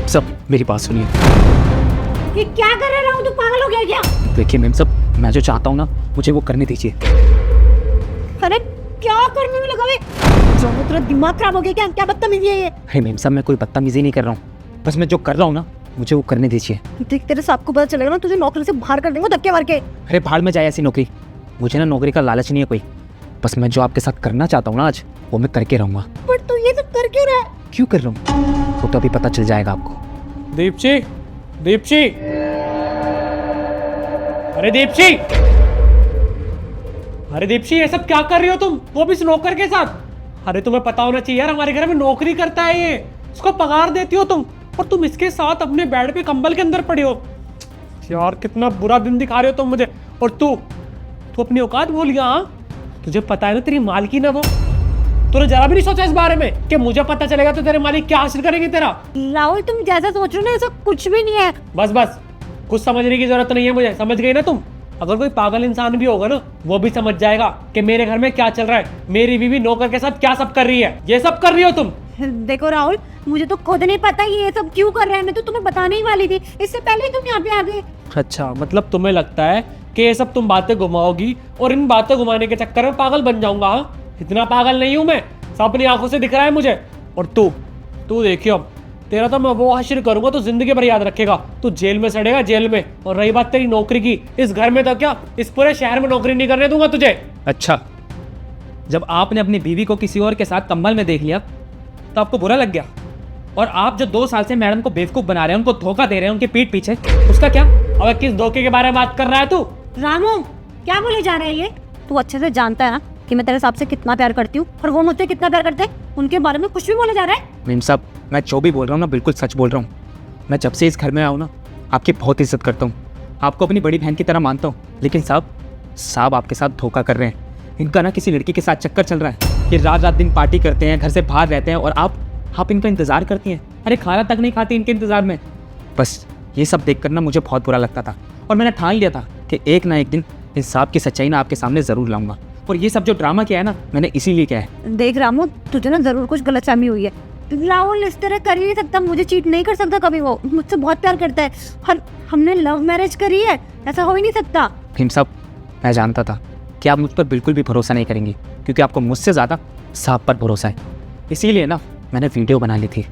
सब मेरी बात सुनिए। ये क्या कर रहा हूँ, तू पागल हो गया क्या? देखिए मैम साहब, मैं जो चाहता हूँ ना मुझे वो करने दीजिए। अरे क्या करने में लगा वे? जो तेरा दिमाग खराब हो गया क्या? क्या बदतमीजी है ये? अरे मैम साहब मैं कोई बदतमीजी नहीं कर रहा हूँ, बस मैं जो कर रहा हूँ ना मुझे वो करने दीजिए। देख तेरे साहब को पता चलेगा ना तुझे नौकरी से बाहर कर देंगे धक्के मार के। अरे भाड़ में जाए ऐसी नौकरी, मुझे ना नौकरी का लालच नहीं है कोई, बस मैं जो आपके साथ करना चाहता हूँ ना आज वो मैं करके रहूँगा। पर तू ये सब कर क्यों रहा है? क्यों कर रहा हूँ वो तो अभी पता चल जाएगा आपको। दीपची, दीपची, अरे दीपची, अरे दीपची ये सब क्या कर रही हो तुम, वो भी इस नौकर के साथ? अरे तुम्हें पता होना चाहिए यार, हमारे घर में नौकरी करता है ये, उसको पगार देती हो तुम, और तुम इसके साथ अपने बेड पे कंबल के अंदर पड़ी हो। यार कितना बुरा दिन दिखा रहे हो तुम मुझे। और तू अपनी औकात भूल गया? हाँ, तुझे पता है ना तेरी मालकिन है वो, तूने जरा भी नहीं सोचा इस बारे में कि मुझे पता चलेगा तो तेरे मालिक क्या हासिल करेंगे तेरा? राहुल तुम जैसा सोच रहे हो ना ऐसा कुछ भी नहीं है। बस बस, कुछ समझने की जरूरत नहीं है मुझे, समझ गई ना तुम? अगर कोई पागल इंसान भी होगा ना वो भी समझ जाएगा कि मेरे घर में क्या चल रहा है, मेरी बीवी नौकर के साथ क्या सब कर रही है। ये सब कर रही हो तुम। देखो राहुल, मुझे तो खुद नहीं पता ये सब क्यों कर रहे हैं, मैं तो तुम्हें बताने ही वाली थी, इससे पहले ही तुम यहाँ पे आ गए। अच्छा, मतलब तुम्हें लगता है कि ये सब तुम बातें घुमाओगी और इन बातें घुमाने के चक्कर में पागल बन जाऊंगा? हाँ, इतना पागल नहीं हूं मैं, सब अपनी आंखों से दिख रहा है मुझे। और तू देखियो, अब तेरा तो मैं वो हासिल करूंगा तो जिंदगी भर याद रखेगा, तू जेल में सड़ेगा, जेल में। और रही बात तेरी नौकरी की, इस घर में तो क्या इस पूरे शहर में नौकरी नहीं करने दूंगा तुझे। अच्छा, जब आपने अपनी बीवी को किसी और के साथ कंबल में देख लिया तो आपको बुरा लग गया, और आप जो 2 साल से मैडम को बेवकूफ बना रहे हैं, उनको धोखा दे रहे हैं उनके पीठ पीछे, उसका क्या? अब किस धोखे के बारे में बात कर रहा है तू? रामू क्या बोले जा रहा है ये? तू अच्छे से जानता है ना कि मैं तेरे साहब से कितना प्यार करती हूँ और वो मुझसे कितना प्यार करते हैं, उनके बारे में कुछ भी बोले जा रहा है? मीम साहब मैं जो भी बोल रहा हूँ ना बिल्कुल सच बोल रहा हूँ। मैं जब से इस घर में आया हूँ ना आपकी बहुत इज्जत करता हूँ, आपको अपनी बड़ी बहन की तरह मानता हूँ, लेकिन साहब आपके साथ धोखा कर रहे हैं। इनका ना किसी लड़की के साथ चक्कर चल रहा है, ये रात दिन पार्टी करते हैं, घर से बाहर रहते हैं, और आप इनका इंतज़ार करती हैं। अरे खाना तक नहीं खाती इनके इंतज़ार में। बस ये सब देख कर ना मुझे बहुत बुरा लगता था, और मैंने ठान लिया था कि एक ना एक दिन इन साहब की सच्चाई ना आपके सामने ज़रूर लाऊंगा। और ये सब जो ड्रामा किया है ना मैंने इसीलिए किया है। देख रामू, तुझे ना जरूर कुछ गलतफहमी हुई है। राहुल इस तरह कर ही नहीं सकता, मुझे चीट नहीं कर सकता कभी, वो मुझसे बहुत प्यार करता है और हमने लव मैरिज करी है, ऐसा हो ही नहीं सकता। भीम साहब मैं जानता था कि आप मुझ पर बिल्कुल भी भरोसा नहीं करेंगे, क्योंकि आपको मुझसे ज़्यादा साहब पर भरोसा है, इसीलिए ना मैंने वीडियो बना ली थी।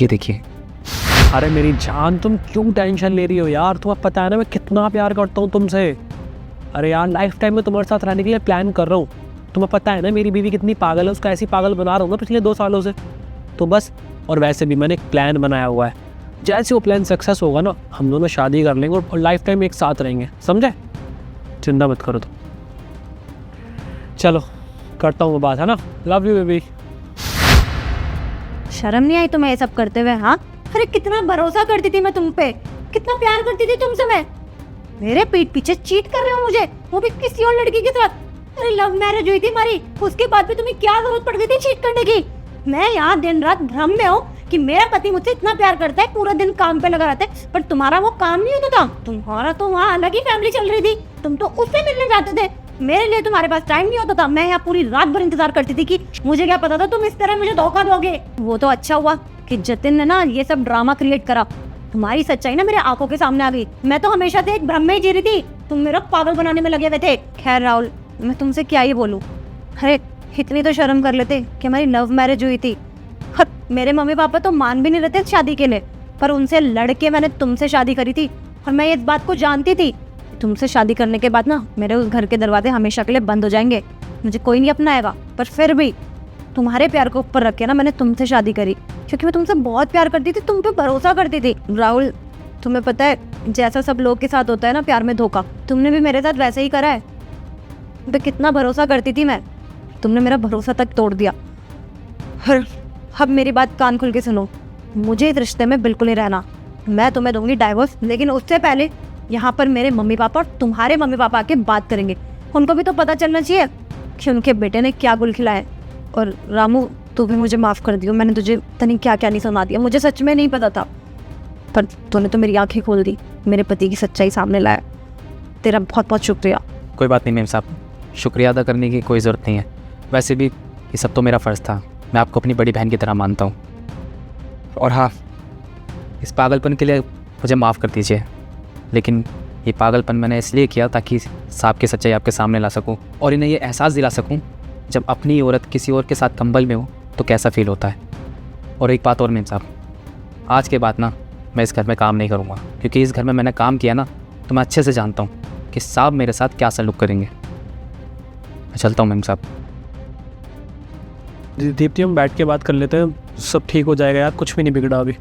ये देखिए। अरे मेरी जान, तुम क्यों टेंशन ले रही हो यार? तुम्हें पता है ना मैं कितना प्यार करता हूँ तुमसे। अरे यार लाइफ टाइम में तुम्हारे साथ रहने के लिए प्लान कर रहा हूँ। तुम्हें पता है ना मेरी बीवी कितनी पागल है, उसका ऐसी पागल बना रहा हूँ ना पिछले 2 सालों से। तो बस, और वैसे भी मैंने एक प्लान बनाया हुआ है, जैसे वो प्लान सक्सेस होगा ना हम दोनों शादी कर लेंगे और लाइफ टाइम एक साथ रहेंगे, समझे? चिंता मत करो तुम। चलो करता हूँ बात, है ना? Love you baby. शर्म नहीं आई तुम्हें ये सब करते हुए? हाँ, अरे कितना भरोसा करती थी मैं तुम पे, कितना प्यार करती थी तुमसे मैं। मेरे पीठ पीछे चीट कर रहे हो मुझे, वो भी किसी और लड़की के साथ। अरे लव मैरिज हुई थी हमारी, उसके बाद भी तुम्हें क्या जरूरत पड़ गई थी चीट करने की? मैं यहाँ दिन रात भ्रम में हूँ कि मेरा पति मुझसे इतना प्यार करता है, पूरा दिन काम पे लगा रहता है, पर तुम्हारा वो काम नहीं होता था। तुम्हारा तो वहाँ अलग ही फैमिली चल रही थी, तुम तो उससे मिलने जाते थे, मेरे लिए तुम्हारे पास टाइम नहीं होता था। मैं यहाँ पूरी रात भर इंतजार करती थी कि मुझे क्या पता था तुम इस तरह मुझे धोखा दोगे। वो तो अच्छा हुआ कि जतिन ने ना ये सब ड्रामा क्रिएट करा, तुम्हारी सच्चाई ना मेरे आंखों के सामने आ गई। मैं तो हमेशा से एक भ्रम में ही जी रही थी, तुम मेरा पागल बनाने में लगे हुए थे। खैर राहुल, मैं तुमसे क्या ही बोलूं, अरे इतनी तो शर्म कर लेते कि हमारी लव मैरिज हुई थी। मेरे मम्मी पापा तो मान भी नहीं रहते शादी के लिए, पर उनसे लड़के मैंने तुमसे शादी करी थी, और मैं इस बात को जानती थी तुमसे शादी करने के बाद ना मेरे उस घर के दरवाजे हमेशा के लिए बंद हो जाएंगे, मुझे कोई नहीं अपनाएगा। पर फिर भी तुम्हारे प्यार को ऊपर रख के ना मैंने तुमसे शादी करी, क्योंकि मैं तुमसे बहुत प्यार करती थी, तुम पे भरोसा करती थी। राहुल तुम्हें पता है जैसा सब लोग के साथ होता है ना प्यार में धोखा, तुमने भी मेरे साथ वैसे ही करा है। तुम पे कितना भरोसा करती थी मैं, तुमने मेरा भरोसा तक तोड़ दिया। अब मेरी बात कान खुल के सुनो, मुझे इस रिश्ते में बिल्कुल नहीं रहना। मैं तुम्हें दूंगी डाइवोर्स, लेकिन उससे पहले यहाँ पर मेरे मम्मी पापा और तुम्हारे मम्मी पापा आके बात करेंगे, उनको भी तो पता चलना चाहिए कि उनके बेटे ने क्या गुल खिलाया। और रामू तू भी मुझे माफ़ कर दियो, मैंने तुझे तनी क्या क्या नहीं सुना दिया, मुझे सच में नहीं पता था, पर तूने तो मेरी आंखें खोल दी, मेरे पति की सच्चाई सामने लाया। तेरा बहुत बहुत शुक्रिया। कोई बात नहीं मैम साहब, शुक्रिया अदा करने की कोई ज़रूरत नहीं है, वैसे भी ये सब तो मेरा फ़र्ज़ था, मैं आपको अपनी बड़ी बहन की तरह मानता हूँ। और हाँ, इस पागलपन के लिए मुझे माफ़ कर दीजिए, लेकिन ये पागलपन मैंने इसलिए किया ताकि साहब की सच्चाई आपके सामने ला सकूं और इन्हें ये एहसास दिला सकूं जब अपनी औरत किसी और के साथ कंबल में हो तो कैसा फील होता है। और एक बात और मेम साहब, आज के बाद ना मैं इस घर में काम नहीं करूँगा, क्योंकि इस घर में मैंने काम किया ना तो मैं अच्छे से जानता हूँ कि साहब मेरे साथ क्या सलूक करेंगे। मैं चलता हूँ मेम साहब। दीप्ति हम बैठ के बात कर लेते हैं, सब ठीक हो जाएगा यार, कुछ भी नहीं बिगड़ा अभी।